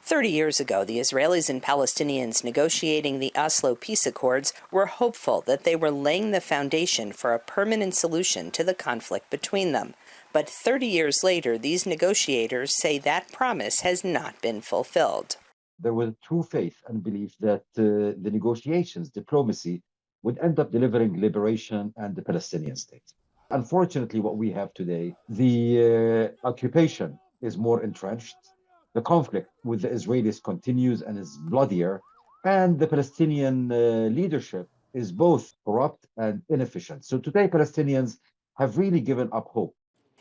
30 years ago, the Israelis and Palestinians negotiating the Oslo Peace Accords were hopeful that they were laying the foundation for a permanent solution to the conflict between them. But 30 years later, these negotiators say that promise has not been fulfilled. There was true faith and belief that the negotiations, diplomacy, would end up delivering liberation and the Palestinian state. Unfortunately, what we have today, the occupation is more entrenched. The conflict with the Israelis continues and is bloodier, and the Palestinian leadership is both corrupt and inefficient. So today, Palestinians have really given up hope.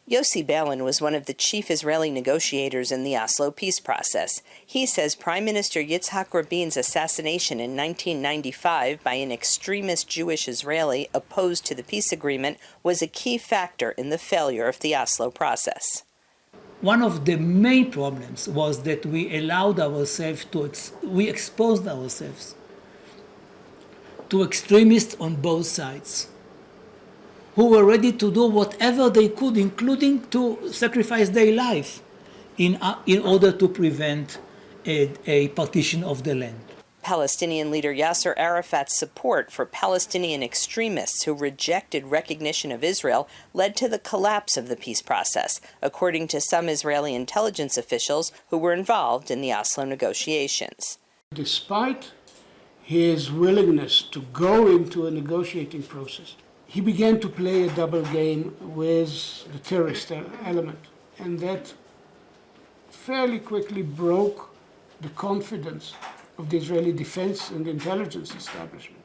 Yossi Beilin was one of the chief Israeli negotiators in the Oslo peace process. He says Prime Minister Yitzhak Rabin's assassination in 1995 by an extremist Jewish Israeli opposed to the peace agreement was a key factor in the failure of the Oslo process. One of the main problems was that we allowed ourselves we exposed ourselves to extremists on both sides, who were ready to do whatever they could, including to sacrifice their life in order to prevent a partition of the land. Palestinian leader Yasser Arafat's support for Palestinian extremists who rejected recognition of Israel led to the collapse of the peace process, according to some Israeli intelligence officials who were involved in the Oslo negotiations. Despite his willingness to go into a negotiating process, he began to play a double game with the terrorist element, and that fairly quickly broke the confidence of the Israeli defense and intelligence establishment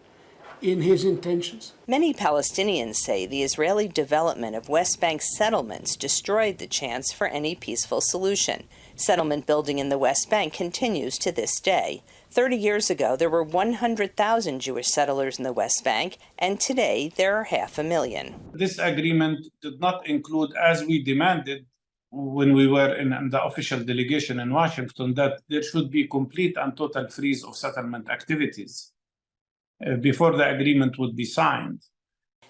in his intentions. Many Palestinians say the Israeli development of West Bank settlements destroyed the chance for any peaceful solution. Settlement building in the West Bank continues to this day. 30 years ago, there were 100,000 Jewish settlers in the West Bank, and today there are 500,000. This agreement did not include, as we demanded when we were in the official delegation in Washington, that there should be complete and total freeze of settlement activities before the agreement would be signed.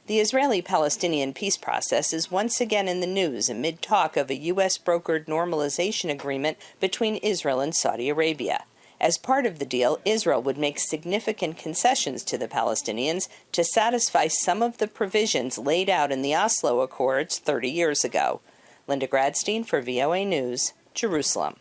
The Israeli-Palestinian peace process is once again in the news amid talk of a U.S.-brokered normalization agreement between Israel and Saudi Arabia. As part of the deal, Israel would make significant concessions to the Palestinians to satisfy some of the provisions laid out in the Oslo Accords 30 years ago. Linda Gradstein for VOA News, Jerusalem.